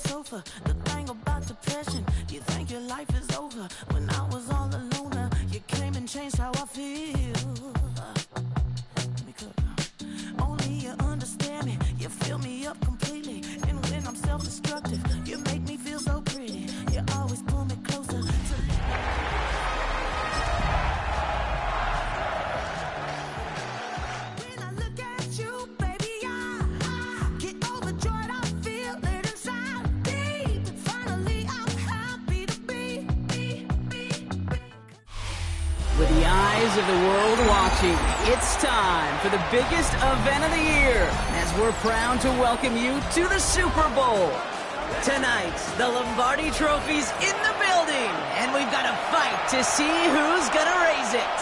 sofa. The thing about depression, you think your life is over. When I was all alone, you came and changed how I feel. Let me cook. Only you understand me, you fill me up completely. And when I'm self-destructive, you make me feel so pretty. You always pull me closer to With the eyes of the world watching, it's time for the biggest event of the year as we're proud to welcome you to the Super Bowl. Tonight, the Lombardi Trophy's in the building, and we've got a fight to see who's gonna raise it.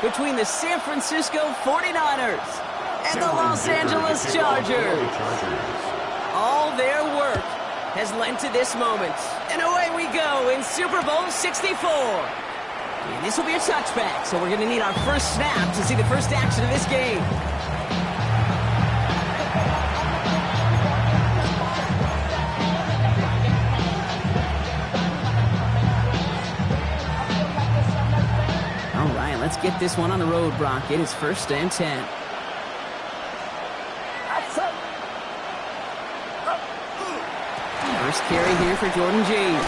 Between the San Francisco 49ers and the Los Angeles Chargers. All their work has led to this moment, and away we go in Super Bowl 64. And this will be a touchback, so we're going to need our first snap to see the first action of this game. All right, let's get this one on the road, Brock. It is 1st and 10. First carry here for Jordan James.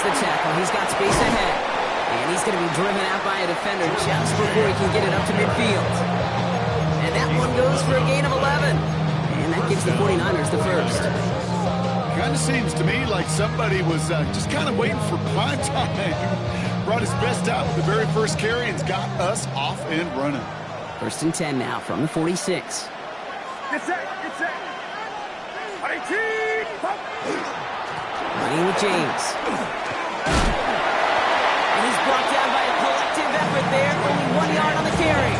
The tackle. He's got space ahead. And he's going to be driven out by a defender just before he can get it up to midfield. And that one goes for a gain of 11. And that gives the 49ers the first. Kind of seems to me like somebody was just kind of waiting for prime time. Brought his best out with the very first carry and's got us off and running. 1st and 10 now from the 46. Get set, get set. Running with James. And he's brought down by a collective effort there. Only 1 yard on the carry.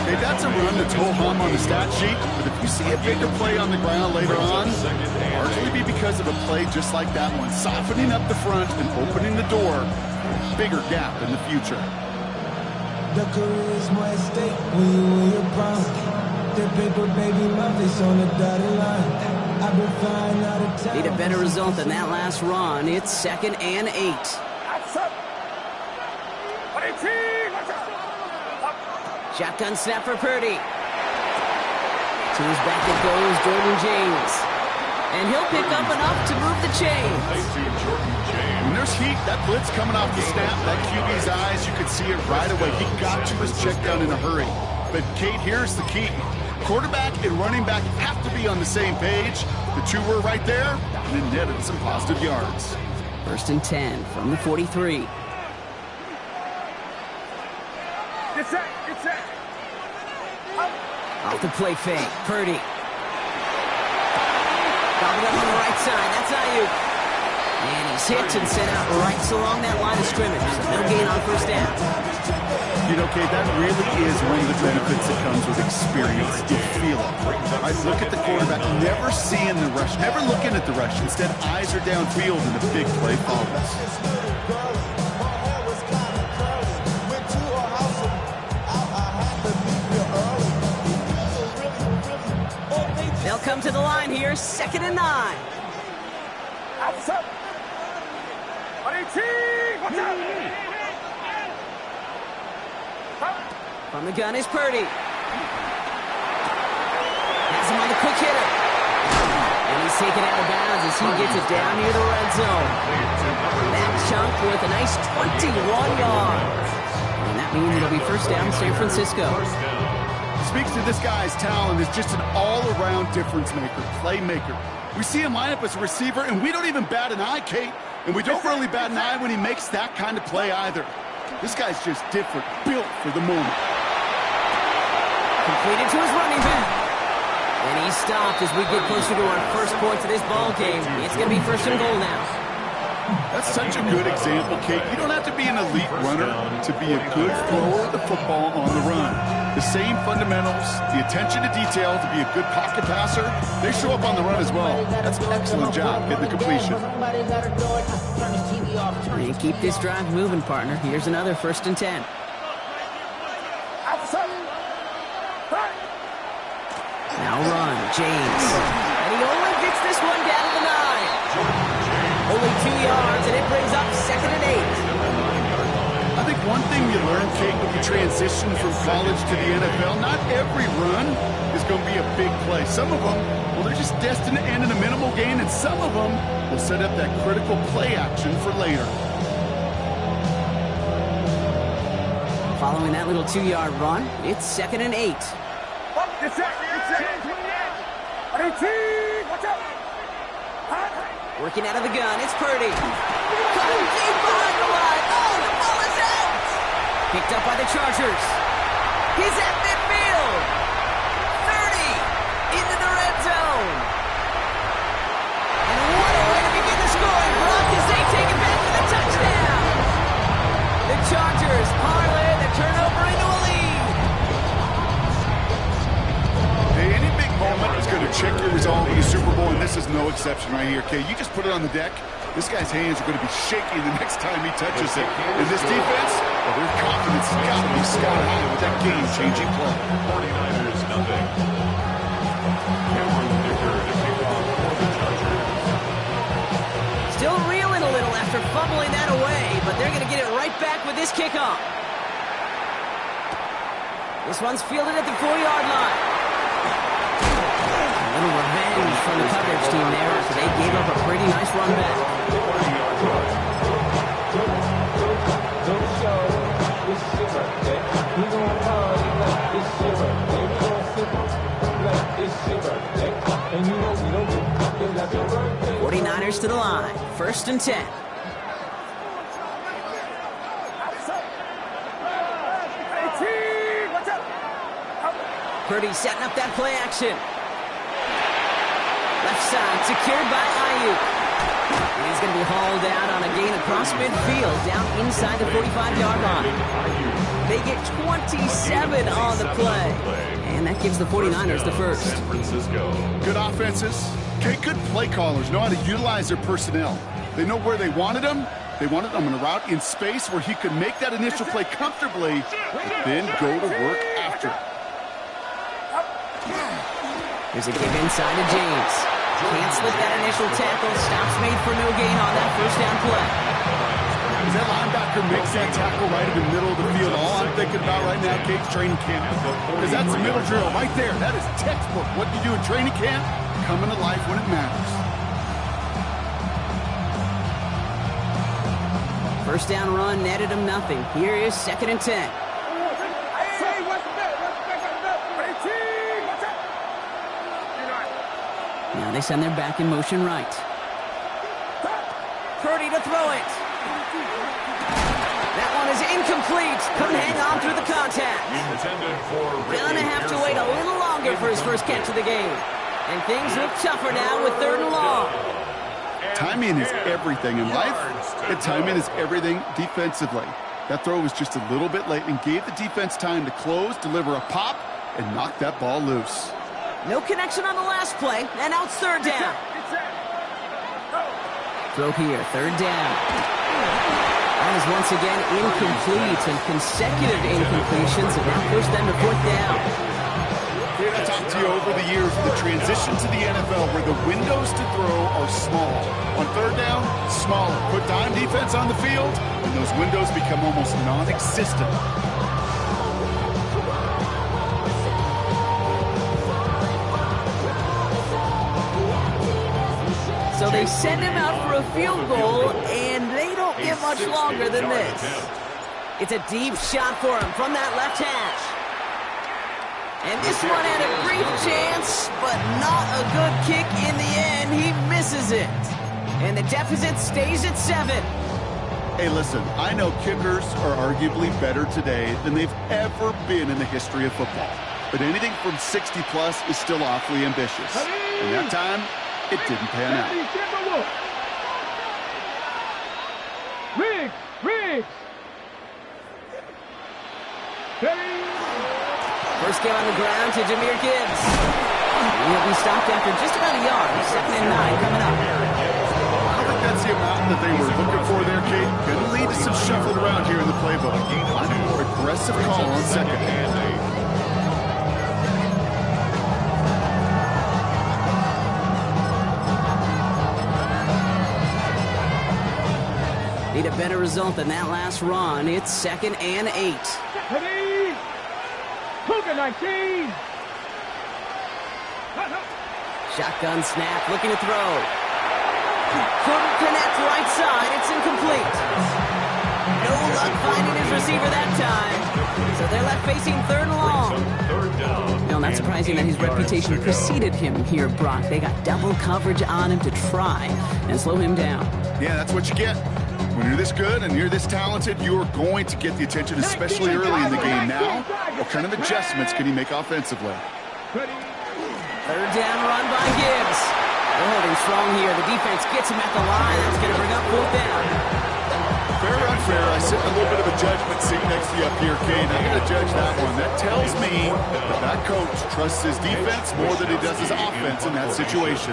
Hey, that's a run that's ho-hum on the stat sheet, but if you see a bigger play on the ground later on, it'll largely be because of a play just like that one, softening up the front and opening the door for a bigger gap in the future. The career is more at stake when you win your prime. The paper, baby, my face on the dotted line. Need a better result than that last run. It's 2nd and 8. Shotgun snap for Purdy. To his back it goes, Jordan James. And he'll pick up enough to move the chains. When there's heat, that blitz coming off the snap, that QB's eyes, you could see it right away. He got to his check down in a hurry. But, Kate, here's the key. Quarterback and running back have to be on the same page. The two were right there, and it netted some positive yards. 1st and 10 from the 43. Get set, get set. Off the play fake, Purdy. Gobbled up on the right side, that's Ayuk. And he's hit and sent out right along that line of scrimmage. No gain on 1st down. You know, Kate, that really is one of the benefits that comes with experience. You feel it. I look at the quarterback, never seeing the rush, never looking at the rush. Instead, eyes are downfield and the big play follows. They'll come to the line here, 2nd and 9. From the gun is Purdy. Has him on the quick hitter. And he's taken out of bounds as he gets it down near the red zone. That chunk with a nice 21 yards. And that means it'll be 1st down San Francisco. Speaks to this guy's talent as just an all-around difference maker, playmaker. We see him line up as a receiver, and we don't even bat an eye, Kate. And we don't really bat an eye when he makes that kind of play either. This guy's just different, built for the moment. Completed to his running back. And he's stopped as we get closer to our first points of this ball game. It's going to be 1st and goal now. That's such a good example, Kate. You don't have to be an elite runner to be a good thrower of the football on the run. The same fundamentals, the attention to detail to be a good pocket passer, they show up on the run as well. That's an excellent job getting the completion. And keep this drive moving, partner. Here's another 1st and 10. Now run, James. And he only gets this one down to the 9. Only 2 yards, and it brings up 2nd and 8. I think one thing you learn, Kate, when you transition from college to the NFL, not every run is going to be a big play. Some of them, well, they're just destined to end in a minimal gain, and some of them will set up that critical play action for later. Following that little 2-yard run, it's 2nd and 8. Get set. Watch out. Working out of the gun, it's Purdy. Coming deep behind the line. Oh, the ball is out! Picked up by the Chargers. He's at midfield. 30 into the red zone. And what a way to begin the scoring. Brock as they take it back for the touchdown. The Chargers parlay the turnover into a lead. Hey, any big moment is going to check your resolve in the Super Bowl, and this is no exception right here, okay? You just put it on the deck. This guy's hands are going to be shaking the next time he touches it. And this defense, well, their confidence has got to be sky high with that game-changing play. 49ers, nothing. Cameron Dicker to kick off for the Chargers. Still reeling a little after fumbling that away, but they're going to get it right back with this kickoff. This one's fielded at the 4-yard line. A little revenge from the coverage team there after they gave up a pretty nice run back. And 49ers to the line. 1st and 10. Purdy setting up that play action. Left side secured by Ayuk. And he's going to be hauled out on a gain across midfield down inside the 45-yard line. They get 27 on the play. And that gives the 49ers the first. San Francisco. Good offenses. Okay, good play callers know how to utilize their personnel. They know where they wanted them. They wanted them on a route in space where he could make that initial play comfortably, but then go to work after. Here's a give inside to James. Can't slip that initial tackle. Stops made for no gain on that 1st down play. As that linebacker makes that tackle right in the middle of the field, all I'm thinking about right now, Kate's training camp. Because that's a middle drill right there. That is textbook. What you do in training camp, coming to life when it matters. 1st down run netted him nothing. Here is 2nd and 10. Now they send their back in motion right. Purdy to throw it. That one is incomplete. Couldn't hang on through the contact. Gonna have to wait a little longer for his first catch of the game. And things look tougher now with 3rd and long. Timing is everything in life, and timing is everything defensively. That throw was just a little bit late and gave the defense time to close, deliver a pop, and knock that ball loose. No connection on the last play, and now it's 3rd down. Throw here, 3rd down. That is once again incomplete, and consecutive incompletions have now pushed them to 4th down. I've talked to you over the years of the transition to the NFL where the windows to throw are small. On 3rd down, smaller. Put dime defense on the field, and those windows become almost non-existent. So they send him out for a field goal, and they don't get much longer than this. It's a deep shot for him from that left hash. And this one had a brief chance, but not a good kick in the end. He misses it. And the deficit stays at 7. Hey, listen, I know kickers are arguably better today than they've ever been in the history of football. But anything from 60-plus is still awfully ambitious. And that time, it didn't pan out. Riggs! First game on the ground to Jahmyr Gibbs. He'll be stopped after just about a yard. 2nd and 9 coming up. I don't think that's the amount that they were looking for there, Kate. Going to lead to some shuffling around here in the playbook. I'm a more aggressive call on 2nd. Need a better result than that last run. It's 2nd and 8. Ready? Cougar 19. Shotgun snap, looking to throw. Couldn't connect right side. It's incomplete. No luck finding his receiver that time. So they're left facing 3rd and long. Third down. No, not surprising that his reputation preceded him here, Brock. They got double coverage on him to try and slow him down. Yeah, that's what you get. When you're this good and you're this talented, you're going to get the attention, especially early in the game. Now, what kind of adjustments can he make offensively? 3rd down run by Gibbs. They're holding strong here. The defense gets him at the line. That's going to bring up 4th down. Fair or unfair, I sit in a little bit of a judgment seat next to you up here, Kane. I'm going to judge that one. That tells me that coach trusts his defense more than he does his offense in that situation.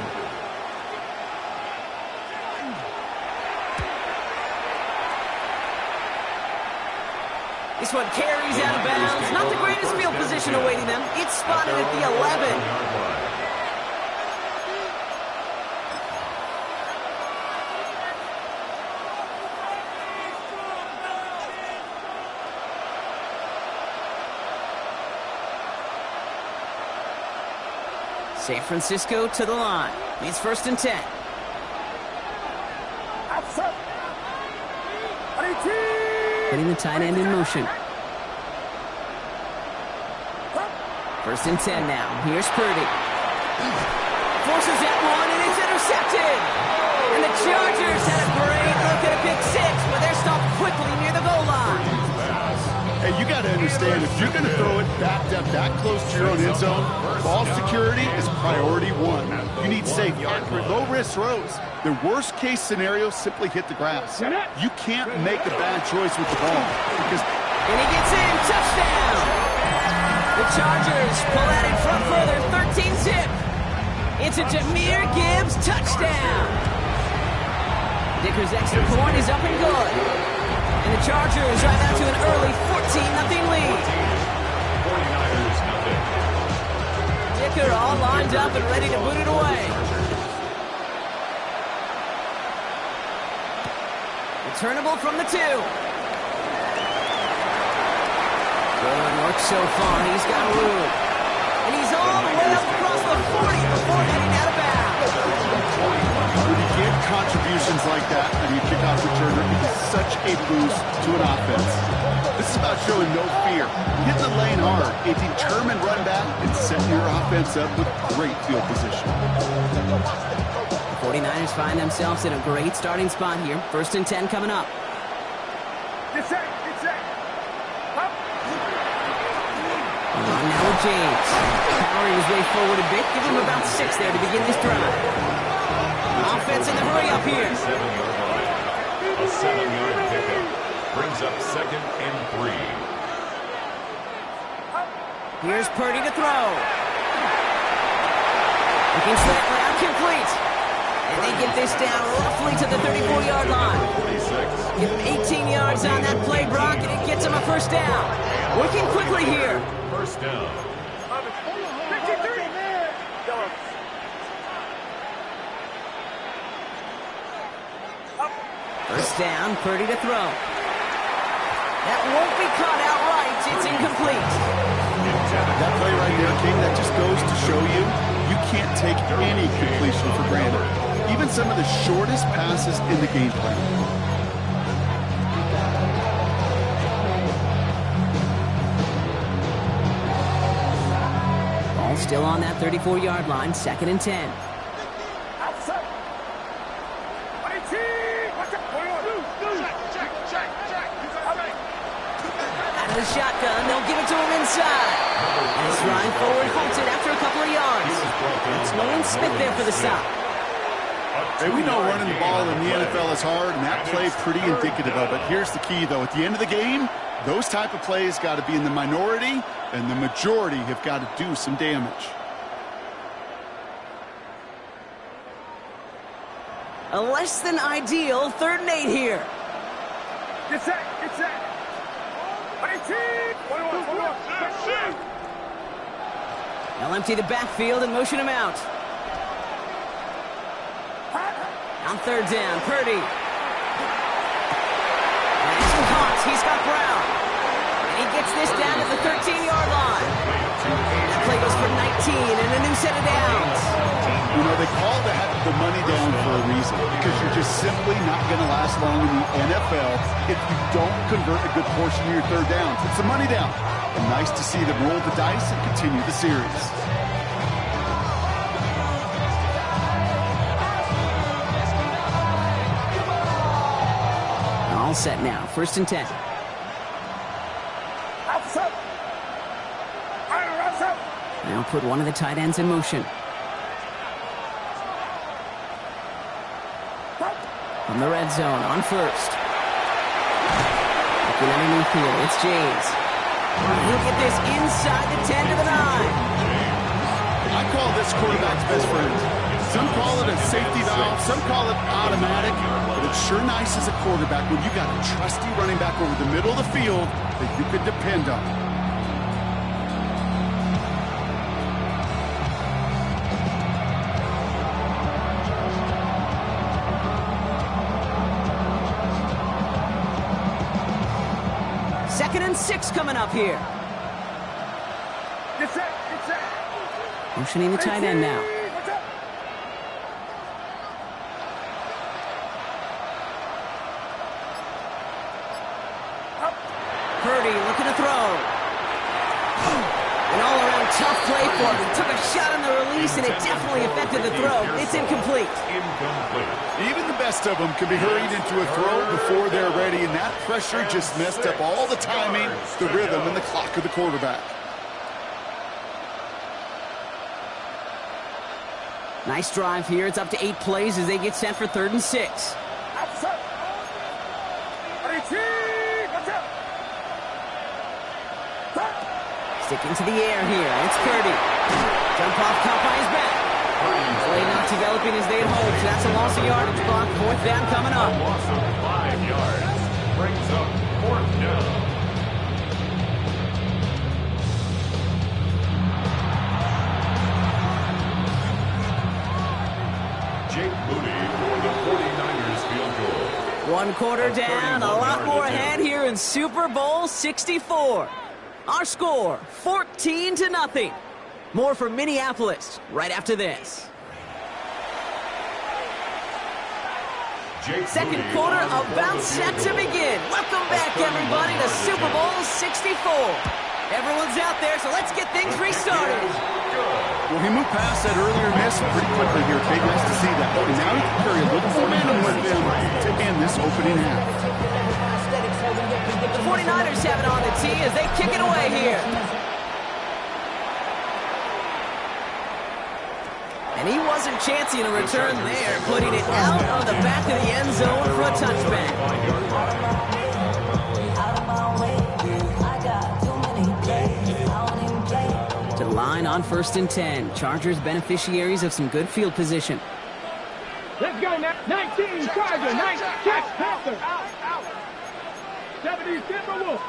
This one carries out of bounds. Not the greatest field position awaiting them. It's spotted at the 11. San Francisco to the line. It's 1st and 10. Putting the tight end in motion. 1st and 10 now. Here's Purdy. Forces that one, and it's intercepted. And the Chargers had a great look at a pick 6, but they're stopped quickly near the goal line. Hey, you got to understand, if you're going to throw it backed up that close to your own end zone, ball security is priority 1. You need safe, accurate, low-risk throws. The worst-case scenario, simply hit the grass. You can't make a bad choice with the ball. And he gets in, touchdown! The Chargers pull out in front further, 13-zip. It's a Jahmyr Gibbs touchdown. Dicker's extra point is up and good. And the Chargers drive out to an early 14-0 lead. 49ers nothing. Dicker all lined up and ready to boot it away. Returnable from the 2. Good work so far. He's got room. And he's all the way up across the 40 before heading out of bounds. When you get contributions like that and you kick off returner, it is such a boost to an offense. This is about showing no fear, hitting the lane hard, a determined run back, and setting your offense up with great field position. The 49ers find themselves in a great starting spot here. 1st and 10 coming up. Get set. On now with James. Powering his way forward a bit. Give him about 6 there to begin this drive. Offense in the hurry up here. 7-yard line. A 7-yard pickup. Brings up 2nd and 3. Here's Purdy to throw. Looking slant route, complete. And they get this down roughly to the 34-yard line. 46. Give him 18 yards on that play, Brock, and it gets him a 1st down. Working quickly here. 1st down. 1st down, Purdy to throw. That won't be caught outright. It's incomplete. That play right there, King, that just goes to show you, you can't take any completion for granted. Even some of the shortest passes in the game plan. Ball still on that 34-yard line, 2nd and 10. Out of the shotgun, they'll give it to him inside. And his run forward holds it after a couple of yards. It's Nolan Smith there for the stop. Hey, we know running the ball in the NFL is hard, and that play pretty indicative of it. Here's the key, though. At the end of the game, those type of plays got to be in the minority, and the majority have got to do some damage. A less than ideal 3rd and 8 here. Get set. 18. They'll empty the backfield and motion him out. On 3rd down, Purdy. this down at the 13-yard line. That play goes for 19 and a new set of downs. You know, they call that the money down for a reason, because you're just simply not going to last long in the NFL if you don't convert a good portion of your third downs. It's a money down. And nice to see them roll the dice and continue the series. All set now. 1st and 10. Now put one of the tight ends in motion. From the red zone on 1st. Looking underneath here. It's James. Look at this inside the 10 to the 9. I call this quarterback's best friend. Some call it a safety valve, some call it automatic, but it's sure nice as a quarterback when you got a trusty running back over the middle of the field that you can depend on. Second and 6 coming up here. Get set. Motioning the tight end now. Purdy looking to throw. An all-around tough play for him. Took a shot on the release, and it definitely affected the throw. It's incomplete. Even the best of them can be hurried into a throw before they're ready, and that pressure just messed up all the timing, the rhythm, and the clock of the quarterback. Nice drive here. It's up to 8 plays as they get set for 3rd and 6. Sticking to the air here. It's Purdy. Jump off, caught by his back. Play not developing as they had hoped. So that's a loss of yardage clock. 4th down coming up. Loss of 5 yards. Brings up 4th down. Jake Moody for the 49ers field goal. 1 quarter down. A lot more ahead here in Super Bowl 64. Our score, 14-0. More from Minneapolis right after this. Second quarter about set to begin. Welcome back, everybody, to Super Bowl 64. Everyone's out there, so let's get things restarted. Well, he moved past that earlier miss pretty quickly here, Kate. Nice to see that. And now he can carry a little momentum with him to end this opening half. The 49ers have it on the tee as they kick it away here. And he wasn't chancing a return there, putting it out on the back of the end zone for a touchback. To the line on 1st and 10. Chargers beneficiaries of some good field position. Let's go now. 19, Charger. 19, catch, Panther. 70, Timberwolf.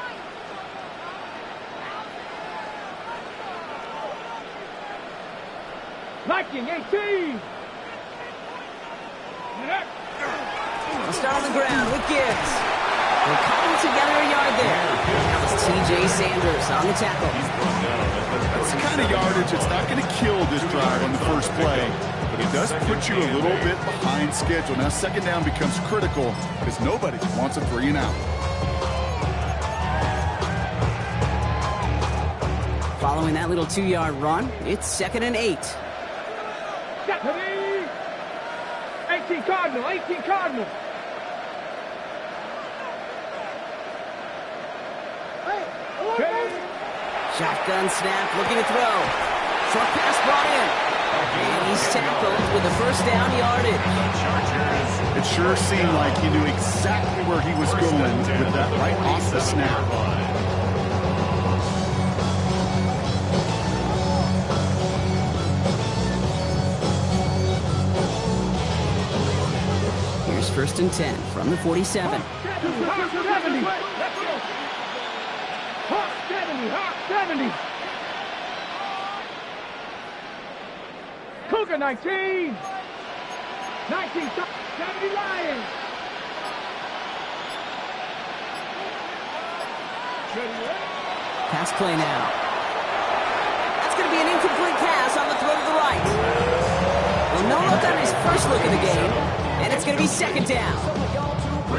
Viking, 18. We'll start on the ground with Gibbs. They're cutting together a yard there. That was T.J. Sanders on the tackle. That's the kind of yardage that's not going to kill this drive on the first play, but it does put you a little bit behind schedule. Now, 2nd down becomes critical because nobody wants a 3 and out. Following that little 2-yard run, it's 2nd and 8. 18 Cardinal, 18 Cardinal. Shotgun snap, looking to throw. Short pass brought in. And he's tackled with the 1st down yardage. It sure seemed like he knew exactly where he was going with that right off the snap. Here's 1st and 10 from the 47. 70. Cougar 19. 19, 70 Lions. Pass play now. That's going to be an incomplete pass on the throw to the right. Well, no look on his first look of the game, and it's going to be second down.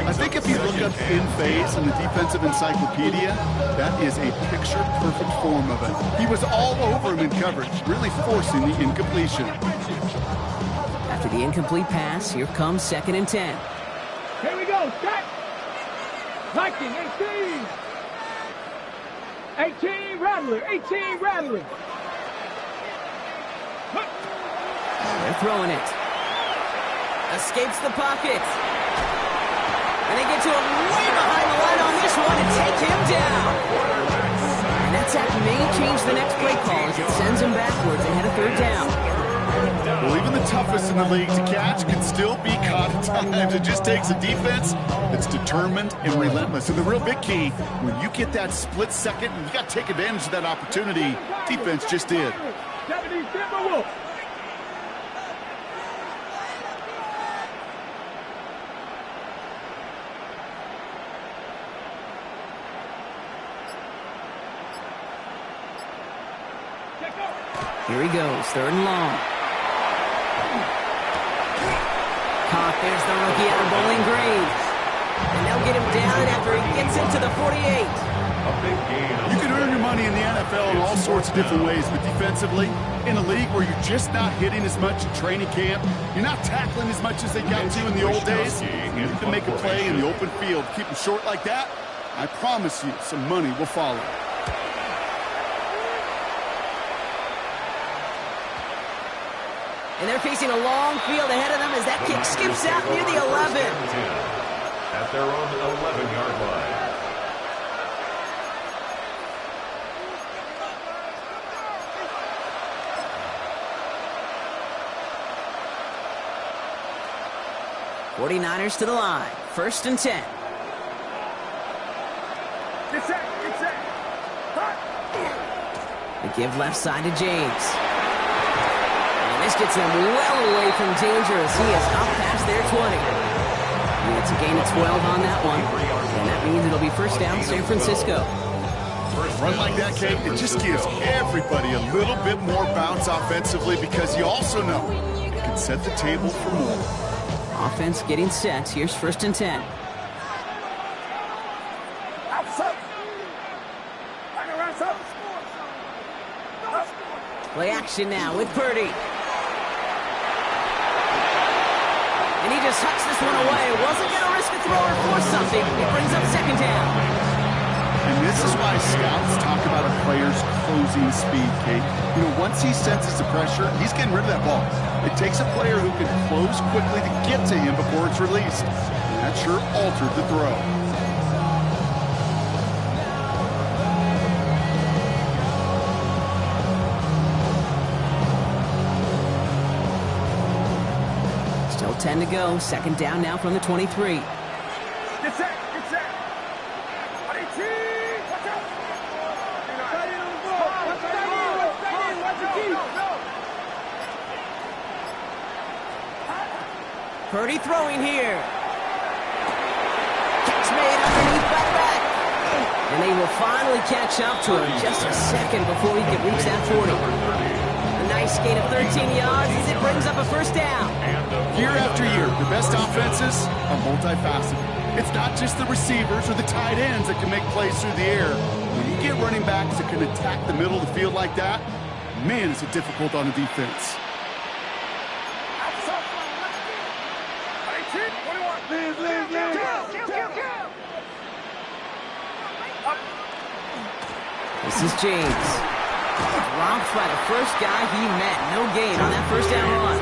I think if you look up in phase in the defensive encyclopedia, that is a picture-perfect form of it. He was all over him in coverage, really forcing the incompletion. After the incomplete pass, here comes 2nd and 10. Here we go, set. Viking, 18. 18, Rattler, 18, Rattler. They're throwing it. Escapes the pocket. And they get to him way behind the line on this one and take him down. And that sack may change the next play call as it sends him backwards ahead of 3rd down. Well, even the toughest in the league to catch can still be caught at times. It just takes a defense that's determined and relentless. And the real big key, when you get that split second, you got to take advantage of that opportunity. Defense just did. Here he goes, 3rd and long. Caught, there's the rookie out of Bowling Green. And they'll get him down after he gets into the 48. You can earn your money in the NFL in all sorts of different ways, but defensively, in a league where you're just not hitting as much in training camp, you're not tackling as much as they got to in the old days, you can make a play in the open field. Keep them short like that, I promise you some money will follow. And they're facing a long field ahead of them as that kick skips out near the 11. At their own 11-yard line. '49ers to the line. 1st and 10. They give left side to James. This gets them well away from danger as he is up past their 20. And it's a gain of 12 on that one. And that means it'll be 1st down San Francisco. Run like that, Kate, it just gives everybody a little bit more bounce offensively because you also know you can set the table for more. Offense getting set. Here's 1st and 10. Play action now with Purdy. And he just hucks this one away. Wasn't going to risk a throw or force something. It brings up 2nd down. And this is why scouts talk about a player's closing speed, Kate. You know, once he senses the pressure, he's getting rid of that ball. It takes a player who can close quickly to get to him before it's released. And that sure altered the throw. Still 10 to go. 2nd down now from the 23. Get set, get set. Purdy throwing here. Catch made underneath by back. And they will finally catch up to him just a second before he can reach that 40. A nice gain of 13 yards as it brings up a 1st down. Year after year, the best offenses are multifaceted. It's not just the receivers or the tight ends that can make plays through the air. When you get running backs that can attack the middle of the field like that, man, is it difficult on the defense. This is James. Dropped by the first guy he met. No gain on that 1st down run.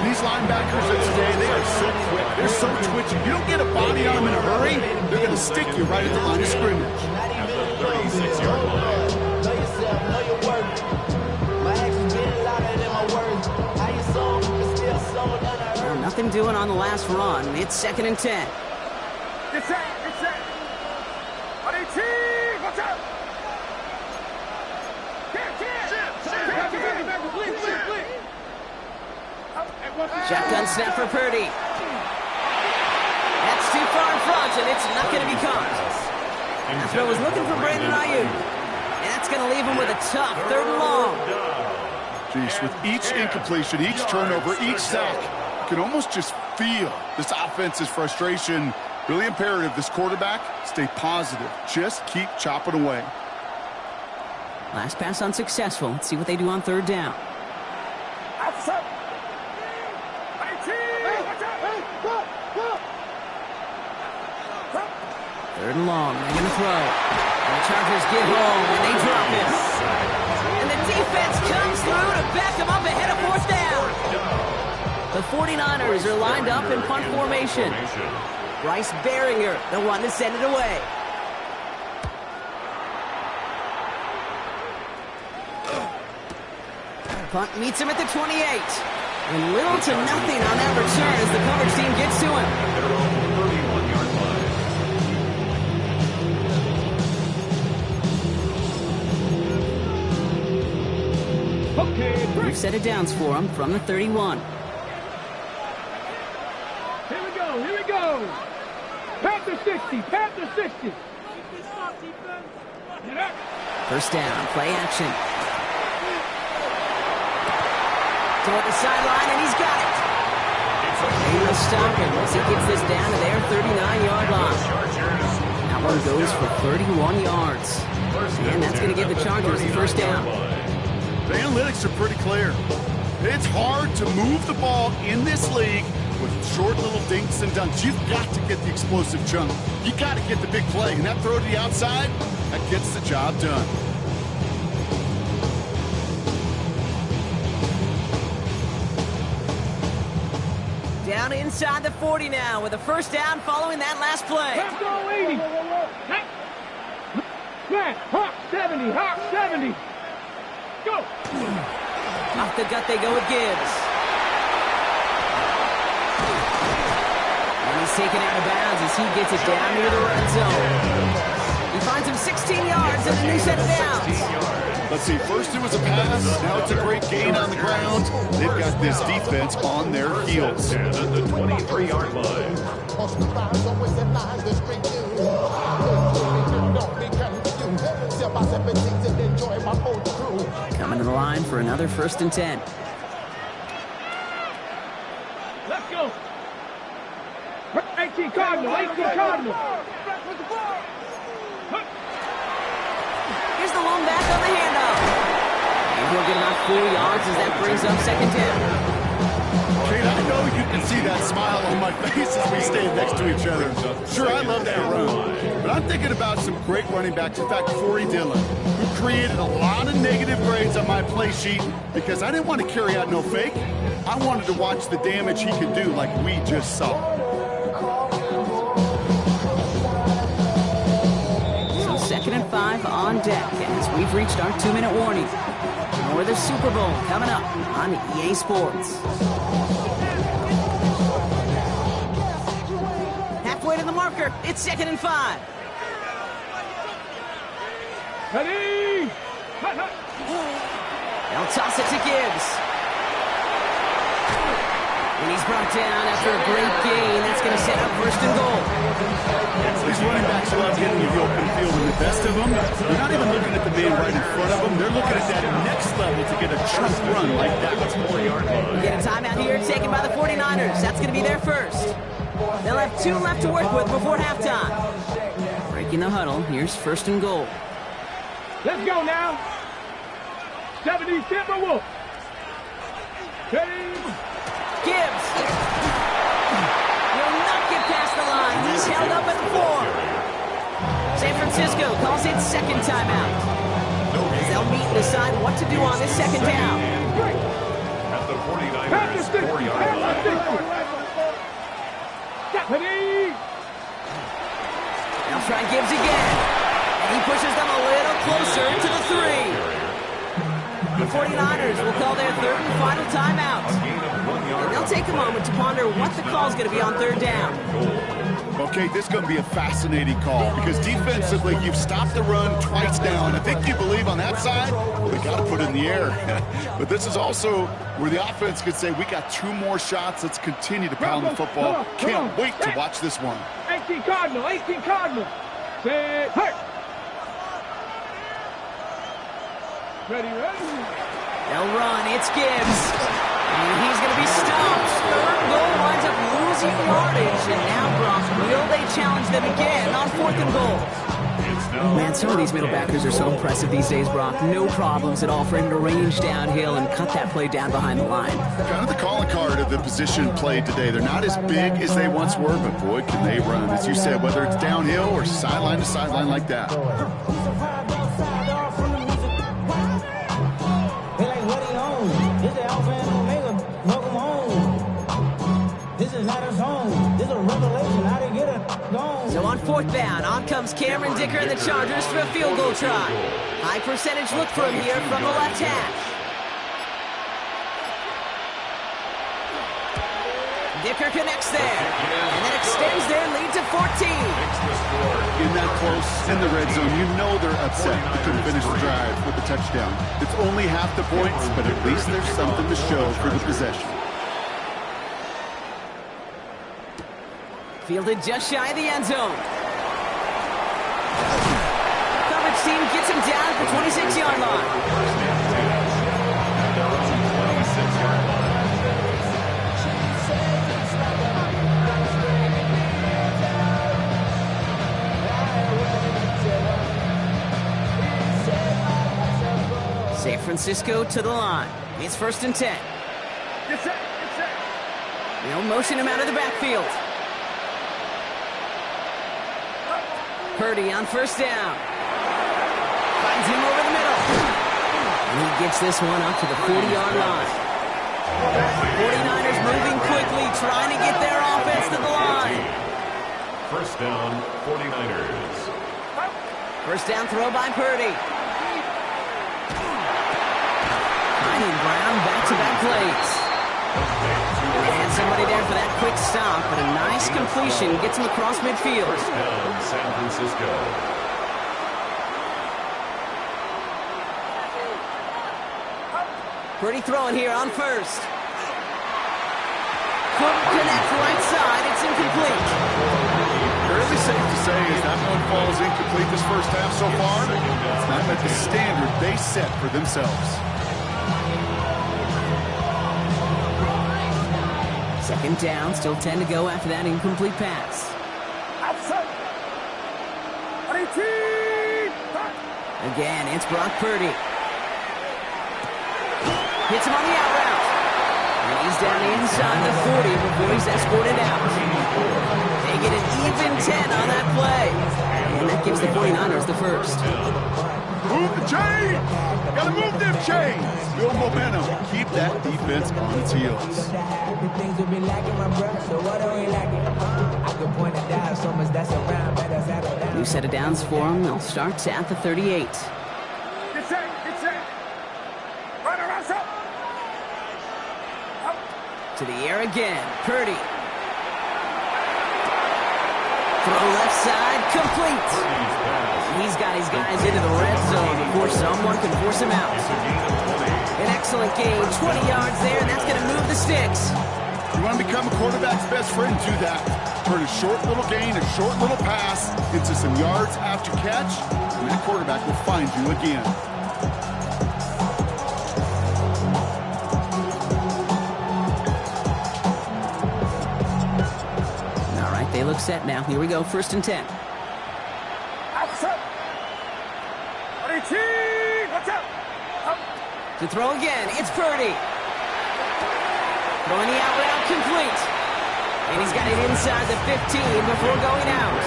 These linebackers of today, they are so quick. They're so twitchy. You don't get a body on them in a hurry, they're going to stick you right at the line of scrimmage. At the 36-yard line. Well, nothing doing on the last run. It's 2nd and 10. Get set, get set. Watch out. Shotgun snap for Purdy. That's too far in front, and it's not going to be caught. That throw was looking for Brandon Ayuk. And that's going to leave him with a tough 3rd and long. Jeez, with each incompletion, each turnover, each sack, you can almost just feel this offense's frustration. Really imperative, this quarterback, stay positive. Just keep chopping away. Last pass unsuccessful. Let's see what they do on 3rd down. 3rd and long. They're going to throw. And the Chargers get home, and they drop it. And the defense comes through to back them up ahead of 4th down. The 49ers are lined up in punt formation. Bryce Behringer, the one to send it away. Punt meets him at the 28. And little to nothing on that return as the coverage team gets to him. We've set it downs for him from the 31. Here we go. Panther 60, Panther 60. 1st down, play action. Toward the sideline, and he's got it. They will stop him as he gets this down to their 39-yard line. That one goes for 31 yards. And that's going to give the Chargers the 1st down. The analytics are pretty clear. It's hard to move the ball in this league with short little dinks and dunks. You've got to get the explosive chunk. You got to get the big play. And that throw to the outside, that gets the job done. Down inside the 40 now with a 1st down following that last play. Let's go 80. Flat, Hawk 70, Hawk 70. Go. Off the gut they go with Gibbs. And he's taken out of bounds as he gets it down near the red zone. He finds him 16 yards and a new set of downs. Let's see, first it was a pass, now it's a great gain on the ground. They've got this defense on their heels. And at the 23-yard line. Coming to the line for another 1st and 10. Let's go. 18 Cardinal, 18 Cardinal. Here's the lone back on the handoff. And he'll get about 4 yards as that brings up 2nd down. Kate, I know you can see that smile on my face as we stand next to each other. Sure, I love that run. But I'm thinking about some great running backs. In fact, Corey Dillon, who created a lot of negative grades on my play sheet because I didn't want to carry out no fake. I wanted to watch the damage he could do like we just saw. So 2nd and 5 on deck as we've reached our 2-minute warning. More of the Super Bowl coming up on EA Sports. Halfway to the marker, it's 2nd and 5. Ready? They'll toss it to Gibbs. And he's brought down after a great gain. That's going to set up 1st and goal. These running backs love getting in the open field, and the best of them, they're not even looking at the man right in front of them. They're looking at that next level to get a true run like that. We get a timeout here taken by the 49ers. That's going to be their 1st. They'll have 2 left to work with before halftime. Breaking the huddle, here's 1st and goal. Let's go now. 70 Timberwolves. Ready? Gibbs will not get past the line. He's held up at the 4. San Francisco calls it 2nd timeout. As they'll meet and decide what to do on this 2nd down. At the 49ers 4-yard line. Ready? They'll try Gibbs again. And he pushes them a little closer to the 3. The 49ers will call their 3rd and final timeout. And they'll take a moment to ponder what the call is going to be on 3rd down. Okay, this is going to be a fascinating call because defensively, you've stopped the run twice now, and I think you believe on that side, we got to put it in the air. But this is also where the offense could say, we got 2 more shots. Let's continue to pound the football. Can't wait to watch this one. 18 Cardinal, 18 Cardinal. set, hurt. Ready, ready. They'll run. It's Gibbs. And he's going to be stopped. Third goal winds up losing yardage. And now, Brock, will they challenge them again on 4th and goal? Man, some of these middle backers are so impressive these days, Brock. No problems at all for him to range downhill and cut that play down behind the line. Kind of the calling card of the position played today. They're not as big as they once were, but boy, can they run. As you said, whether it's downhill or sideline to sideline like that. So on 4th down, on comes Cameron Dicker and the Chargers for a field goal try. High percentage look for him here from the left hash. Dicker connects there, and then extends their lead to 14. In that close, in the red zone, you know they're upset they couldn't finish the drive with the touchdown. It's only half the points, but at least there's something to show for the possession. Fielded just shy of the end zone. Coverage team gets him down at the 26-yard line. San Francisco to the line. It's 1st and 10. Get set, get set. They'll motion him out of the backfield. Purdy on 1st down. Finds him over the middle. And he gets this one up to the 40-yard line. 49ers moving quickly, trying to get their offense to the line. 1st down, 49ers. 1st down throw by Purdy. Finding Brown back-to-back plays. And somebody there for that quick stop, but a nice completion gets him across midfield. 1st down, San Francisco. Purdy throwing here on 1st. Couldn't connect right side. It's incomplete. Fairly safe to say as that one falls incomplete this first half so far. It's not met the standard they set for themselves. 2nd down, still 10 to go after that incomplete pass. Again, it's Brock Purdy. Hits him on the out route. And he's down inside the 40 before he's escorted out. They get an even 10 on that play. And that gives the 49ers the first. Move the chain! Gotta move them chains! Build momentum. Keep that defense on its heels. New set of downs for them. They'll start at the 38. Get set, get set. Run around, up. To the air again. Purdy. Throw left side, complete. He's got his guys into the red zone before someone can force him out. An excellent gain, 20 yards there, and that's going to move the sticks. You want to become a quarterback's best friend, do that. Turn a short little gain, a short little pass into some yards after catch, and that quarterback will find you again. All right, they look set now. Here we go, 1st and 10. To throw again, it's Purdy. Throwing the out route complete. And he's got it inside the 15 before going out.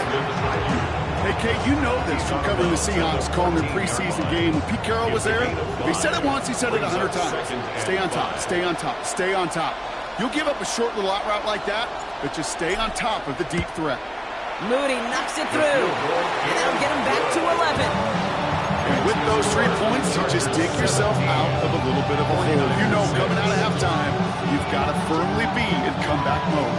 Hey, Kate, you know this from covering the Seahawks, calling their preseason game. When Pete Carroll was there, if he said it once, he said it 100 times. Stay on top, stay on top, stay on top. You'll give up a short little out route like that, but just stay on top of the deep threat. Moody knocks it through. And that'll get him back to 11. And with those 3 points, you just dig yourself out of a little bit of a hole. You know, coming out of halftime, you've got to firmly be in comeback mode.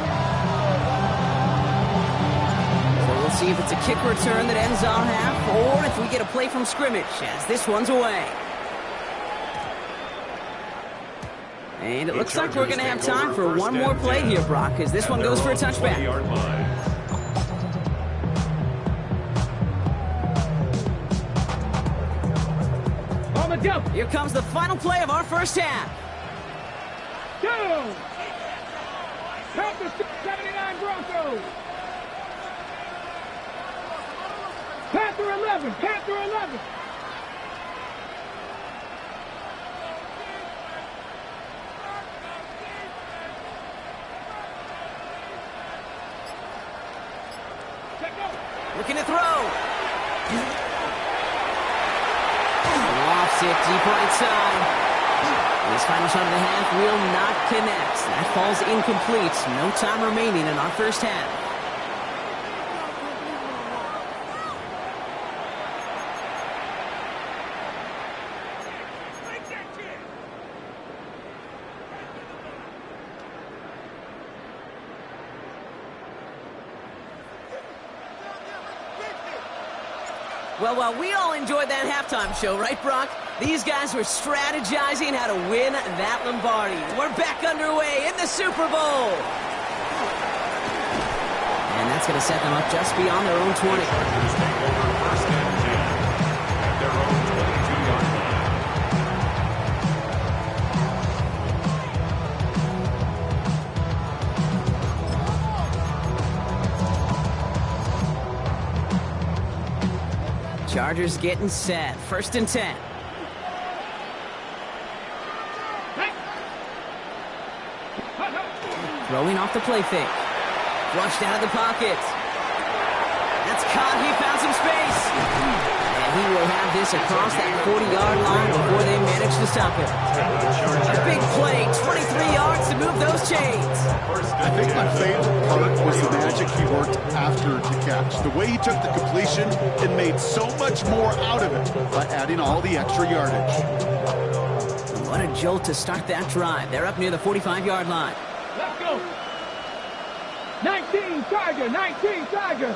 So we'll see if it's a kick return that ends on half, or if we get a play from scrimmage, as this one's away. And it looks like we're going to have time for one more play here, Brock, as this one goes for a touchback. Go. Here comes the final play of our first half. Go. Count the 79 Broncos. Panther 11. Panther 11. Looking to throw. Lofts it deep right side. His final shot of the half will not connect. That falls incomplete. No time remaining in our first half. Well, we all enjoyed that halftime show, right, Brock? These guys were strategizing how to win that Lombardi. We're back underway in the Super Bowl. And that's going to set them up just beyond their own 20. Chargers take over first and 10 at their own 22-yard line. Chargers getting set. First and 10. Throwing off the play fake. Flushed out of the pocket. That's caught. He found some space. And he will have this across that 40-yard line before they manage to stop it. A big play. 23 yards to move those chains. I think my favorite part was the magic he worked after the catch. The way he took the completion and made so much more out of it by adding all the extra yardage. What a jolt to start that drive. They're up near the 45-yard line. Let's go. 19 Tiger. 19 Tiger.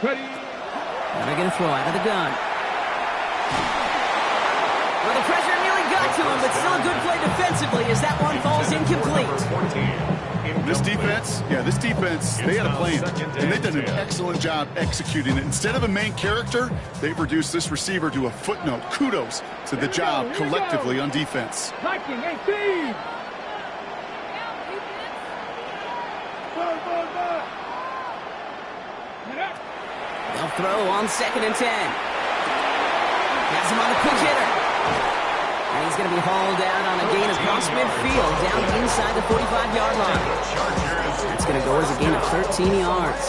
Ready. Now they're going to throw out of the gun. Well, the pressure nearly got to him, but still a good play defensively as that one falls incomplete. This defense, they had a plan, and they did an excellent job executing it. Instead of a main character, they've reduced this receiver to a footnote. Kudos to the job collectively on defense. Viking 18. They'll throw on second and 10. Has him on the quick hitter. And he's going to be hauled out on a gain across midfield down inside the 45-yard line. That's going to go as a gain of 13 yards.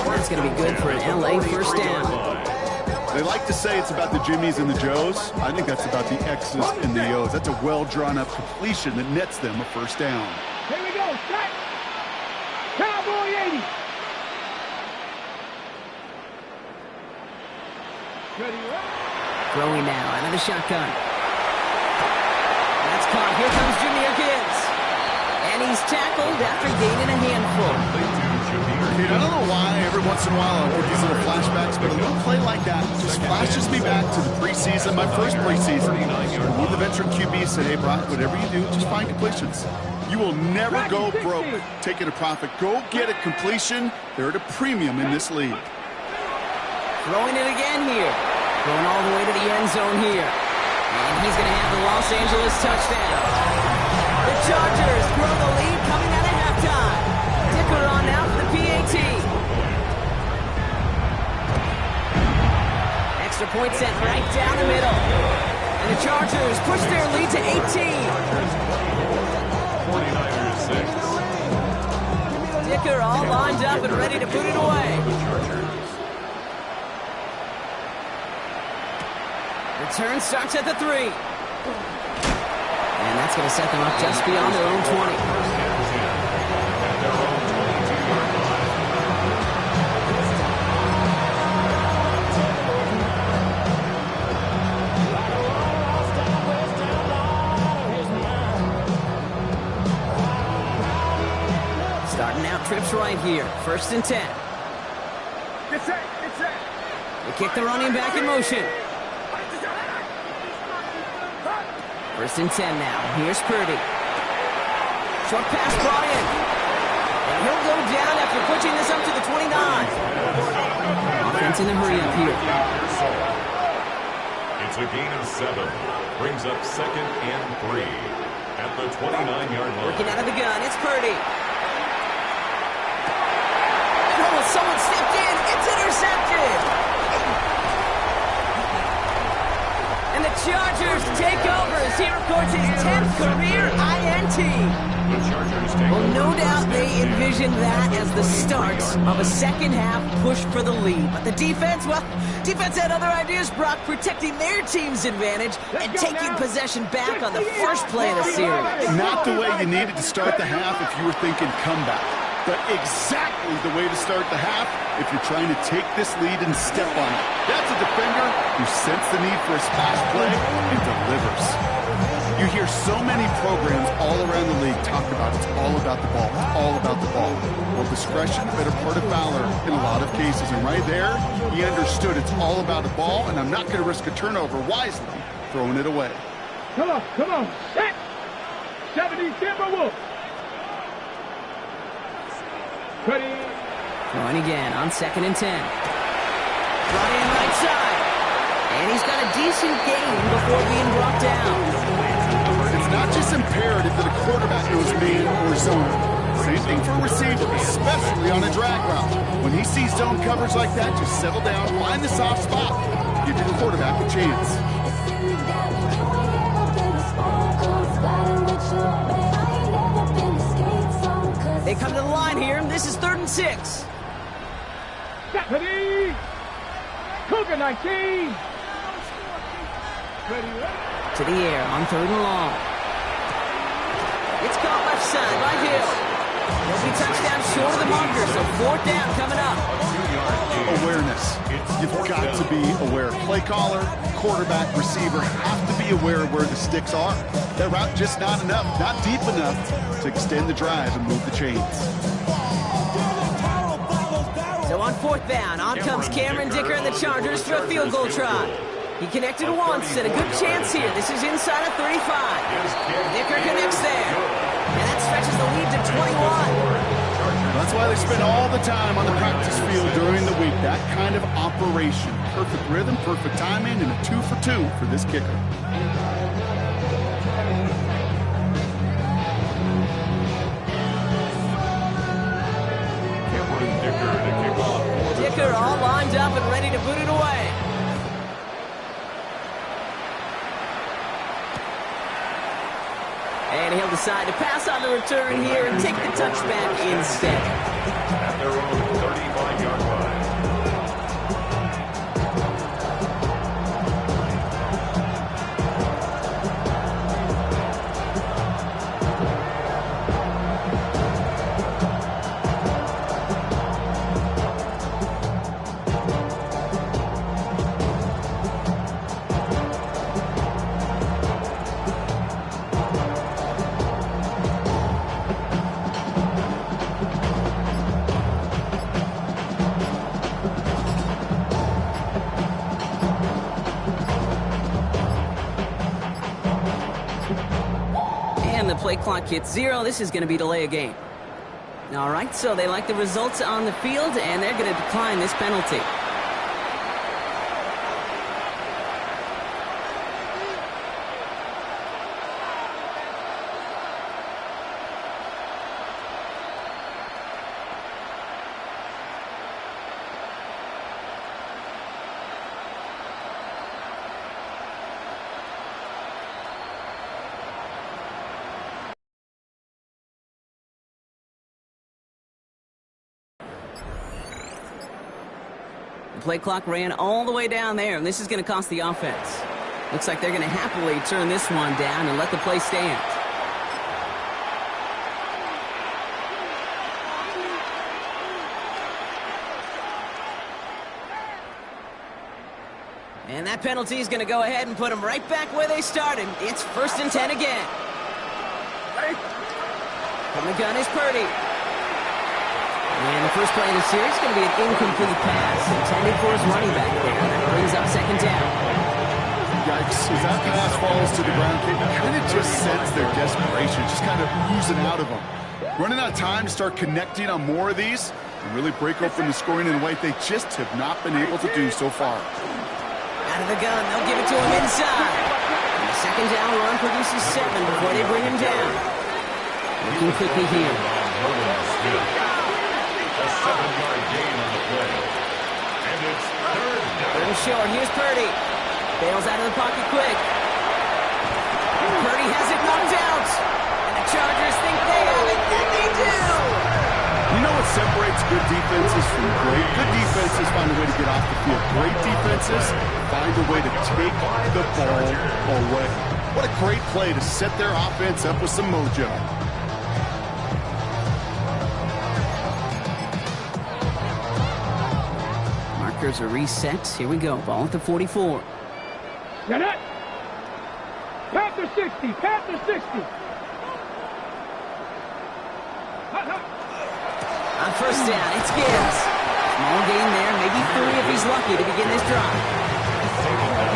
That's going to be good for an LA first down. They like to say it's about the Jimmies and the Joes. I think that's about the X's and the O's. That's a well-drawn-up completion that nets them a first down. Here we go. Set. Cowboy 80. Ready. Throwing now out of the shotgun. That's caught. Here comes Jameer Gibbs. And he's tackled after gaining a handful. Dude, I don't know why every once in a while I'll get these little flashbacks, but a little play like that just flashes me back to the preseason, my first preseason. One of the veteran QBs said, hey, Brock, whatever you do, just find completions. You will never go broke taking a profit. Go get a completion. They're at a premium in this league. Throwing it again here. Going all the way to the end zone here. And he's going to have the Los Angeles touchdown. The Chargers grow the lead coming out of halftime. Dicker on now for the PAT. Extra point set right down the middle. And the Chargers push their lead to 18. 49ers 6. Dicker all lined up and ready to put it away. Return starts at the 3. And that's going to set them up just beyond their own 20. Starting out trips right here. First and 10. They kick the running back in motion. First and 10 now. Here's Purdy. Short pass brought in. And he'll go down after pushing this up to the 29. Offense in a hurry up here. It's a gain of 7. Brings up 2nd and 3 at the 29-yard line. Working out of the gun, it's Purdy. Oh, someone stepped in. It's intercepted. And the Chargers take over as he records his 10th career INT. The Chargers take Well, no over doubt first they and 10 envisioned that as the start of a second-half push for the lead. But the defense, well, defense had other ideas, Brock, protecting their team's advantage and taking possession back on the first play of the series. Not the way you needed to start the half if you were thinking comeback, but exactly the way to start the half if you're trying to take this lead and step on it. That's a defender who sensed the need for a splash play and delivers. You hear so many programs all around the league talk about it's all about the ball, it's all about the ball. Well, discretion, a better part of valor in a lot of cases. And right there, he understood it's all about the ball, and I'm not going to risk a turnover wisely, throwing it away. Come on, set! 70 Timberwolves. Ready. Throwing again on 2nd and 10. Brought in right side. And he's got a decent gain before being brought down. It's not just imperative that a quarterback knows man or zone. Same thing for a receiver, especially on a drag route. When he sees zone coverage like that, just settle down, find the soft spot, give your quarterback a chance. They come to the line here. This is 3rd and 6. Ready. Cougar 19. Ready. To the air on 3rd and long. It's caught left side by Hill. He'll be touchdown short of the marker, so 4th down coming up. Awareness. You've got to be aware. Play caller, quarterback, receiver have to be aware of where the sticks are. That route just not enough, not deep enough to extend the drive and move the chains. So on 4th down, on comes Cameron Dicker and the Chargers for a field goal try. He connected once and a good chance here. This is inside of 35. Dicker connects there. And that stretches the lead to 21. That's why they spend all the time on the practice field during the week. That kind of operation. Perfect rhythm, perfect timing, and a 2 for 2 for this kicker. Dicker all lined up and ready to boot it away. And he'll decide to pass on the return here and take the touchback instead. At their own 35-yard line. The play clock hits 0. This is going to be delay a game. All right, so they like the results on the field, and they're going to decline this penalty. The play clock ran all the way down there, and this is going to cost the offense. Looks like they're going to happily turn this one down and let the play stand. And that penalty is going to go ahead and put them right back where they started. It's 1st and 10 again. From the gun is Purdy. And the first play of the series is going to be an incomplete pass intended for his running back there. That brings up 2nd down. Yikes. As that pass falls to the ground, you kind of just sense their desperation, just kind of oozing out of them. Running out of time to start connecting on more of these and really break open the scoring in a way they just have not been able to do so far. Out of the gun, they'll give it to him inside. And the second down run produces 7 before they bring him down. Looking quickly here. A 7-yard gain on the play. And it's third down. Little short. Here's Purdy. Bails out of the pocket quick. Purdy has it knocked out. And the Chargers think they have it, and they do. You know what separates good defenses from great? Good defenses find a way to get off the field. Great defenses find a way to take the ball away. What a great play to set their offense up with some mojo. Markers are reset. Here we go. Ball at the 44. Get it. Panther 60. Panther 60. On first down, it's Gibbs. Small gain there, maybe 3 if he's lucky to begin this drive.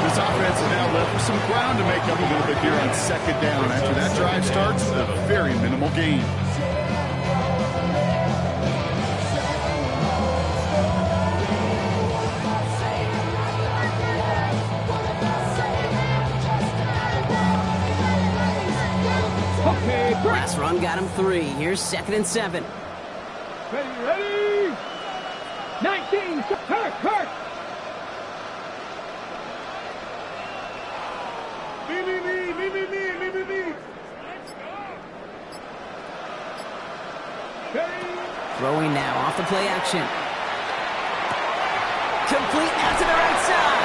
This offense is now left with some ground to make up a little bit here on second down. After that drive starts, a very minimal gain. Last run got him 3. Here's 2nd and 7. Ready. 19. Hurt. Me. Throwing now off the play action. Complete out to the right side.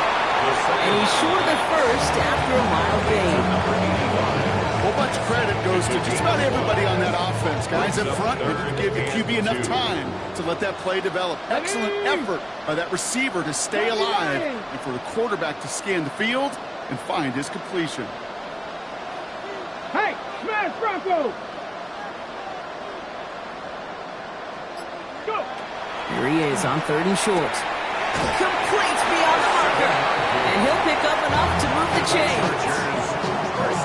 And he's short of the first after a mild gain. Well, much credit goes to just about everybody on that offense. Guys up front, they gave the QB enough time to let that play develop. Excellent effort by that receiver to stay alive and for the quarterback to scan the field and find his completion. Hey, smash Bronco! Go! Here he is on 3rd and short. Complete beyond the marker. And he'll pick up enough to move the chains.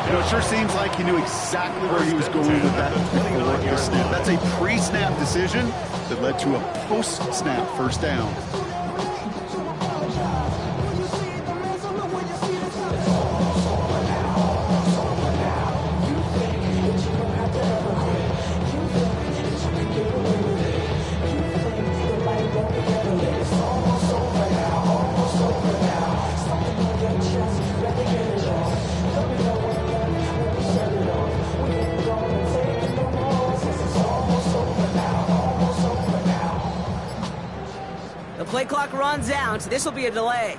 You know, it sure seems like he knew exactly where he was going with that before the snap. That's a pre-snap decision that led to a post-snap first down. Play clock runs out. This will be a delay.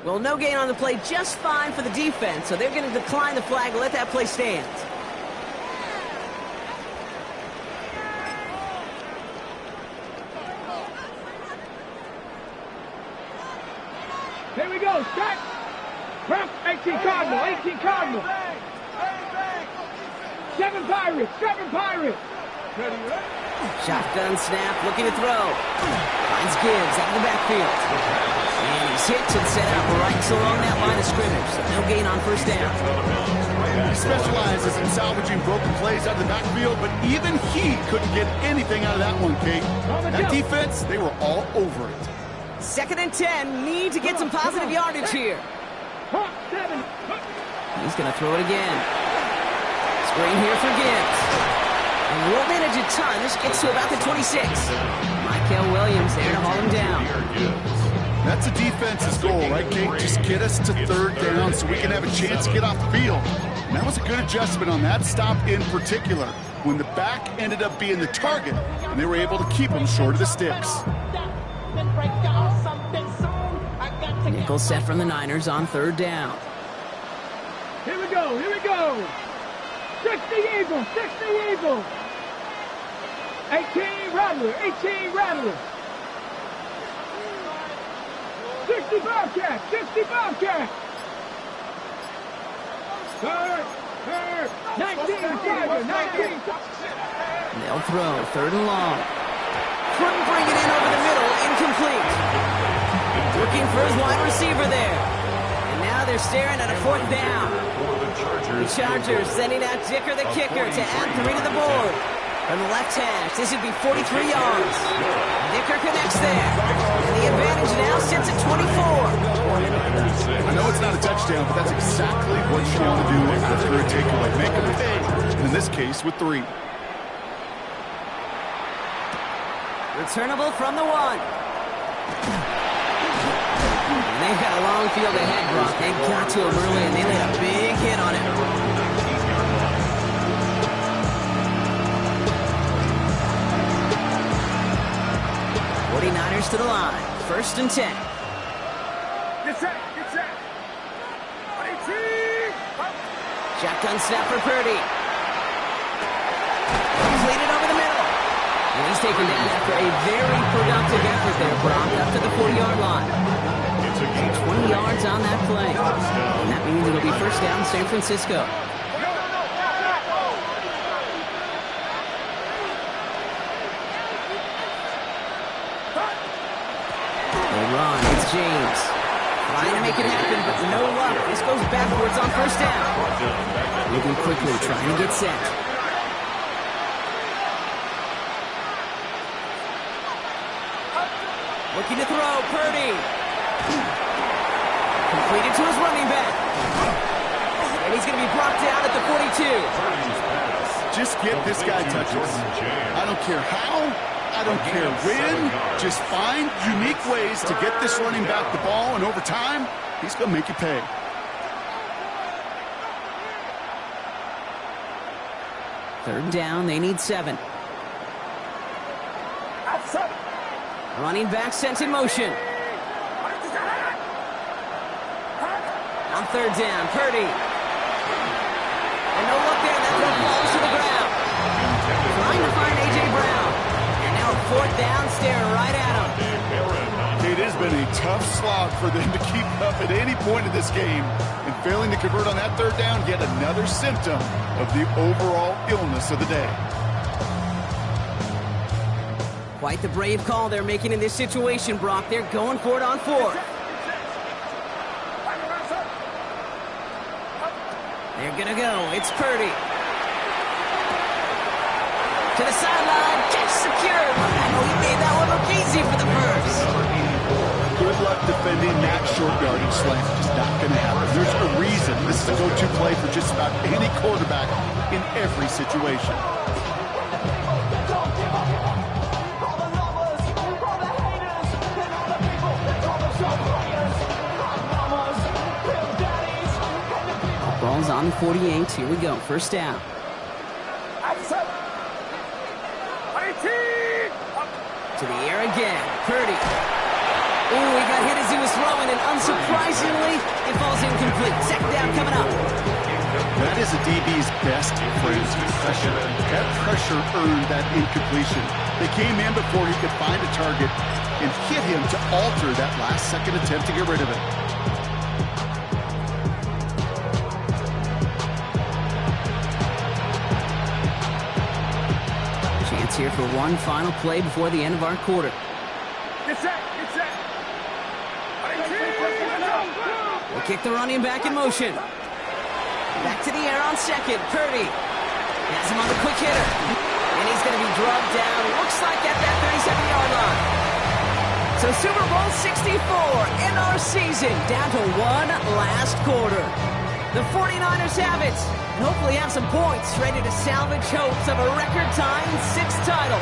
Well, no gain on the play, just fine for the defense, so they're going to decline the flag and let that play stand. Here we go, set. 18 Cardinal. 7 Pirates. Shotgun snap, looking to throw. Finds Gibbs out of the backfield. And he's hit and set out right along that line of scrimmage, so no gain on first down. He specializes in salvaging broken plays out of the backfield, but even he couldn't get anything out of that one, Kate. That defense, they were all over it. 2nd and 10, need to get some positive yardage here. He's going to throw it again. Screen here for Gibbs. And won't manage a ton. This gets to about the 26. Michael Williams there to haul him down. That's the defense's goal, right, Kate? Just get us to 3rd down so we can have a chance to get off the field. And that was a good adjustment on that stop in particular, when the back ended up being the target, and they were able to keep him short of the sticks. Nickel set from the Niners on 3rd down. Here we go. 60 Eagles. 18 Rattler. 60 Bobcat. Third. 19 Tiger. 19. They'll throw 3rd and long. Couldn't bring it in over the middle. Incomplete. Looking for his wide receiver there. And now they're staring at a 4th down. The Chargers sending out Dicker the kicker to add 3 to the board. From the left hash, this would be 43 yards. Dicker connects there. And the advantage now sits at 24. I know not a touchdown, but that's exactly what you want to do after a takeaway. Make them pay, and in this case, with 3. Returnable from the 1. And they've got a long field ahead, Brock. They got to him early, and they laid a big hit on him. 49ers to the line. 1st and 10. Get set, get set. Shotgun snap for Purdy. Completed over the middle. And he's taken down after a very productive effort there, Brock, up to the 40-yard line. It's a gain. 20 yards on that play. And that means it'll be 1st down San Francisco. They run. It's James. Trying to make it happen, but no luck. This goes backwards on 1st down. Moving quickly, trying to get set. Looking to throw, Purdy. Completed to his running back. And he's going to be brought down at the 42. Just get this guy touches. I don't care how, I don't care when. Just find unique ways to get this running back the ball, and over time, he's going to make you pay. Third down, they need 7. Running back sent in motion. On 3rd down, Purdy. And no look there, that throw falls to the ground. Trying to find A.J. Brown. And now 4th down, staring right at him. It has been a tough slog for them to keep up at any point in this game. And failing to convert on that 3rd down, yet another symptom of the overall illness of the day. Quite the brave call they're making in this situation, Brock. They're going for it on 4th. They're going to go. It's Purdy. To the sideline. Catch secured. I know he made that one look easy for the first. Good luck defending that short yardage slant. Just not going to happen. There's a reason this is a go-to play for just about any quarterback in every situation. Ball's on the 48. Here we go. 1st down. To the air again. Purdy. Ooh, he got hit as he was throwing, and unsurprisingly, it falls incomplete. 2nd down coming up. That is a DB's best friend, pressure. That pressure earned that incompletion. They came in before he could find a target and hit him to alter that last-second attempt to get rid of it. Chance here for one final play before the end of our quarter. Get set, get set. We'll kick the running back in motion. Back to the air on 2nd. Purdy has him on the quick hitter. And he's going to be drugged down. Looks like at that 37-yard line. So Super Bowl 64 in our season. Down to one last quarter. The 49ers have it. And hopefully have some points ready to salvage hopes of a record-tying 6th title.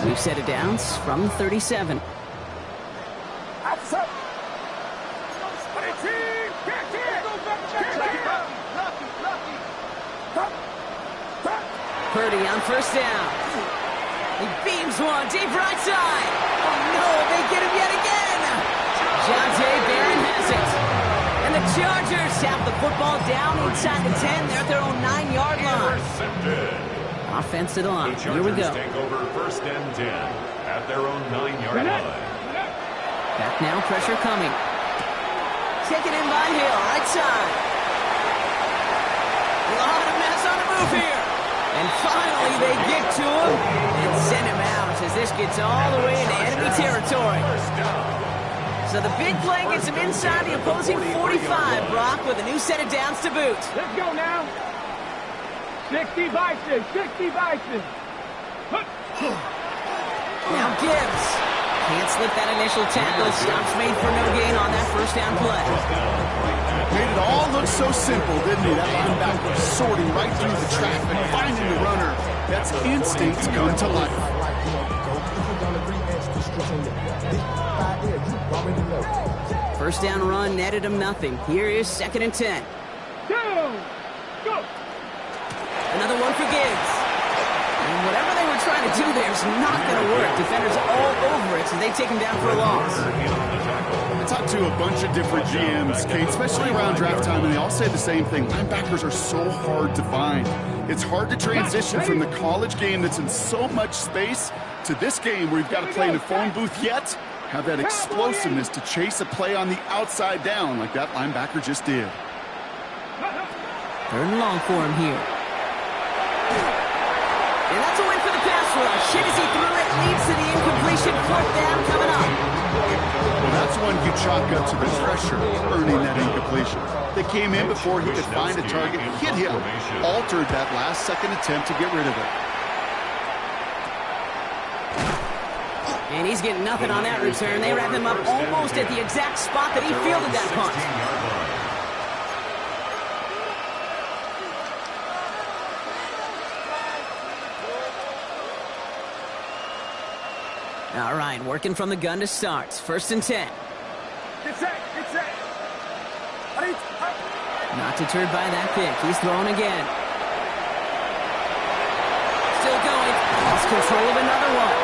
We've set it down from 37. Purdy on 1st down. He beams one deep right side. Oh no, they get him yet again. Jonte Barron has it. And the Chargers have the football down inside the 10. They're at their own 9-yard line. Offense to the line. Here we go. Take over 1st and 10 at their own 9-yard line. Back now, pressure coming. Taken in by Hill, right side. A lot of mess on the move here. And finally, they get to him and send him out as this just gets all the way into enemy territory. So the big play gets him inside the opposing 45, Brock, with a new set of downs to boot. Let's go now. 60 Bison, 60 Bison. Now Gibbs can't slip that initial tackle. Stops made for no gain on that first down play. Made it all look so simple, didn't he? That linebacker sorting right through the traffic, finding the runner. That's instincts come to life. First down run netted him nothing. Here is 2nd and 10. Down. Go. Another one for Gibbs. And whatever they were trying to do there is not going to work. Defenders all over it, so they take him down for a loss. I talked to a bunch of different GMs, Kate, especially around draft time, and they all say the same thing. Linebackers are so hard to find. It's hard to transition from the college game that's in so much space to this game where you've got to play in a phone booth yet have that explosiveness to chase a play on the outside down like that linebacker just did. 3rd and long for him here. And that's a win for the pass rush. Shit as he threw it, leads to the incompletion. 4th down coming up. Well, that's one you chalk up to the pressure earning that incompletion. They came in before he could find a target, hit him, altered that last-second attempt to get rid of it. And he's getting nothing on that return. They wrap him up almost at the exact spot that he fielded that punt. All right, working from the gun to start. 1st and 10. Get set. Get set. Not deterred by that pick. He's throwing again. Still going. Lost control of another one.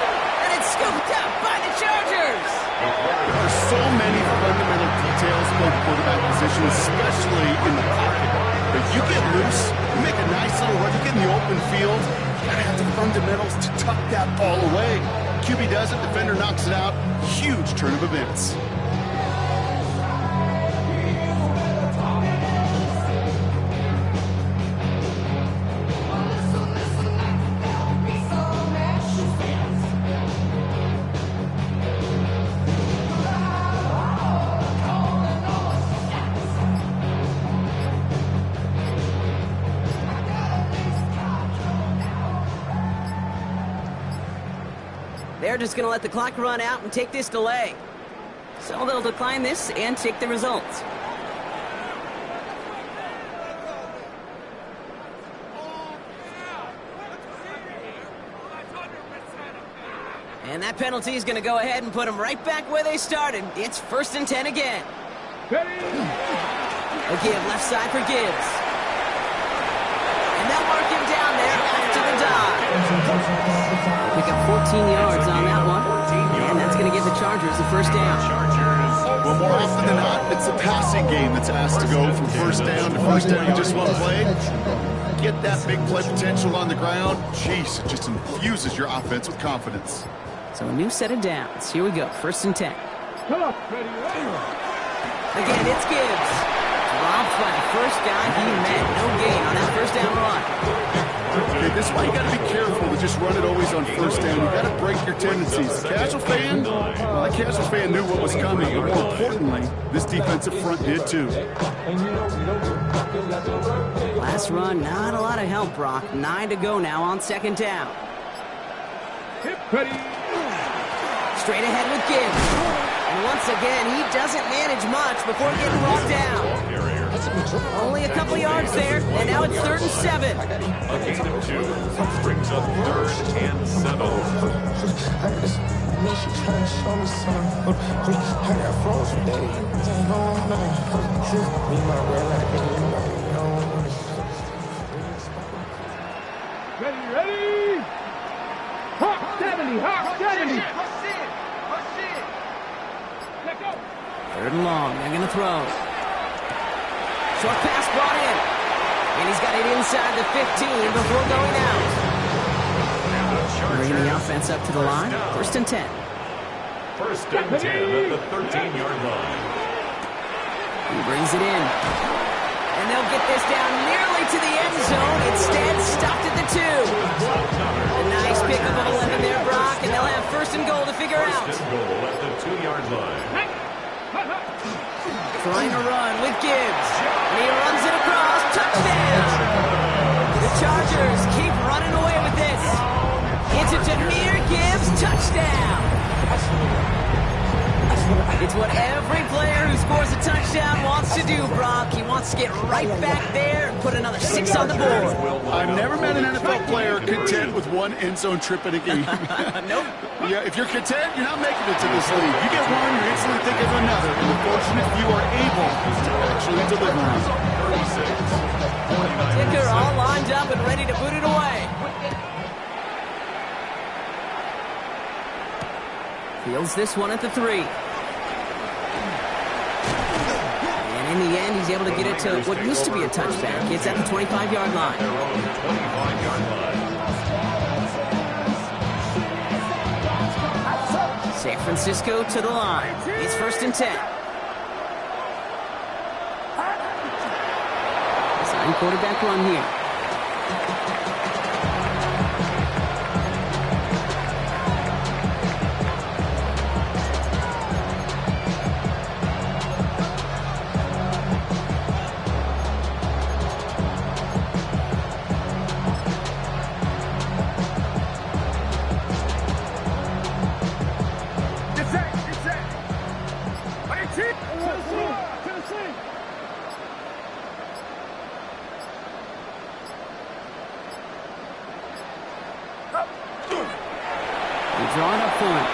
And it's scooped up by the Chargers. There are so many fundamental details about the quarterback position, especially in the pocket. But you get loose, you make a nice little run, you get in the open field, you gotta have the fundamentals to tuck that ball away. QB does it, defender knocks it out. Huge turn of events. They're just going to let the clock run out and take this delay. So they'll decline this and take the results. And that penalty is going to go ahead and put them right back where they started. It's 1st and 10 again. Okay, left side for Gibbs. And they'll mark him down there after the dive. Pick up 14 yards on that one. And that's going to give the Chargers the 1st down. Well, more often than not, it's the passing game that's asked to go from 1st down to 1st down in just one play. Get that big play potential on the ground. Jeez, it just infuses your offense with confidence. So a new set of downs. Here we go. 1st and 10. Again, it's Gibbs. Dropped by the first guy he met. No gain on that 1st down run. Okay, this is why you got to be careful to just run it always on 1st down. You got to break your tendencies. Casual fan, well, that casual fan knew what was coming, but more importantly, this defensive front did too. Last run, not a lot of help, Brock. 9 to go now on 2nd down. Straight ahead with Gibbs. And once again, he doesn't manage much before getting brought down. Only a couple yards there, and now it's 3rd and 7. A gain of 2 brings up 3rd and 7. Ready? Hawk 70, Hawk 70. Let go. 3rd and long, they're going to throw. Short pass brought in. And he's got it inside the 15 before going out. Bringing the offense up to the line. 1st and 10. 1st and 10 at the 13-yard line. He brings it in. And they'll get this down nearly to the end zone. Instead, stopped at the 2. A nice pickup of 11 there, Brock, and they'll have first and goal to figure out. First and goal at the 2-yard line. Trying to run with Gibbs. And he runs it across. Touchdown! The Chargers keep running away with this. It's a Jahmyr Gibbs touchdown. It's what every player who scores a touchdown wants to do, Brock. He wants to get right back there and put another 6 on the board. I've never met an NFL player content with one end zone trip in a game. Nope. Yeah, if you're content, you're not making it to this league. You get one, you instantly think of another. And the fortunate few are able to actually deliver on it. Kicker all lined up and ready to boot it away. Fields this one at the 3. And in the end, he's able to get it to what used to be a touchback. It's at the 25-yard line. Their own 25-yard line. San Francisco to the line. It's first and 10. Sign quarterback run here. Drawn up front.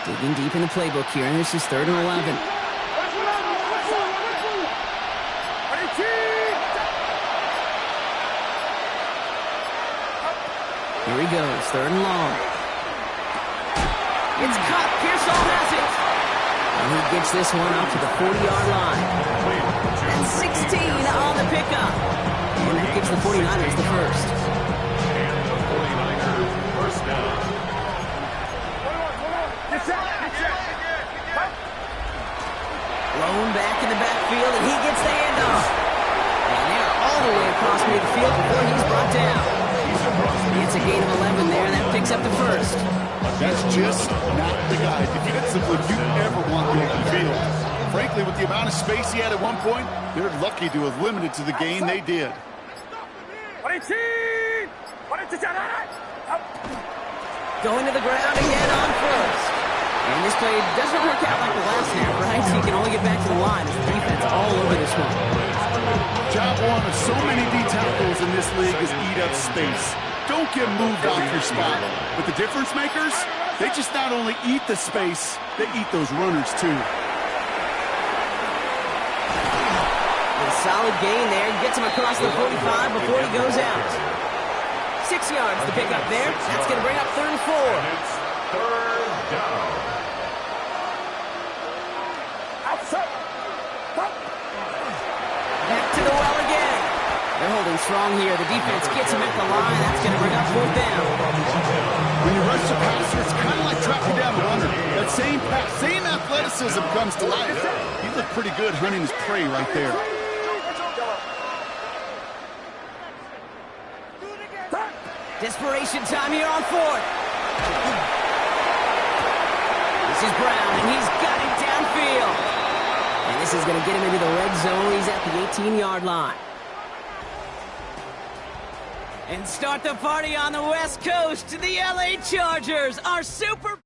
Digging deep in the playbook here, and this is 3rd and 11. Here he goes, 3rd and long. It's caught. Pearsall has it. And he gets this one up to the 40-yard line. And 16 on the pickup. And that gives the 49ers the first. And the 49ers first down. Blown back in the backfield, and he gets the handoff. And they're all the way across midfield before he's brought down. It's a gain of 11 there, and that picks up the first. That's just not the guy defensively you ever want in the field. Frankly, with the amount of space he had at one point, they're lucky to have limited to the gain they did. Going to the ground again on first. And this play doesn't work out like the last snap, right? So you can only get back to the line as the defense all over this one. Job one of so many D tackles in this league is eat up space. Don't get moved off your spot. But the difference makers, they just not only eat the space, they eat those runners too. A solid gain there. Gets him across the 45 before he goes out. 6 yards to pick up there. That's going to bring up 3rd and 4. It's 3rd down. Back to the well again. They're holding strong here. The defense gets him at the line. That's going to bring up 4th down. When you rush the passer, it's kind of like tracking down a runner. That same pass, same athleticism comes to life. He looked pretty good hunting his prey right there. Desperation time here on 4th. This is Brown, and he's got it downfield. And this is going to get him into the red zone. He's at the 18-yard line. And start the party on the West Coast. The LA Chargers are Super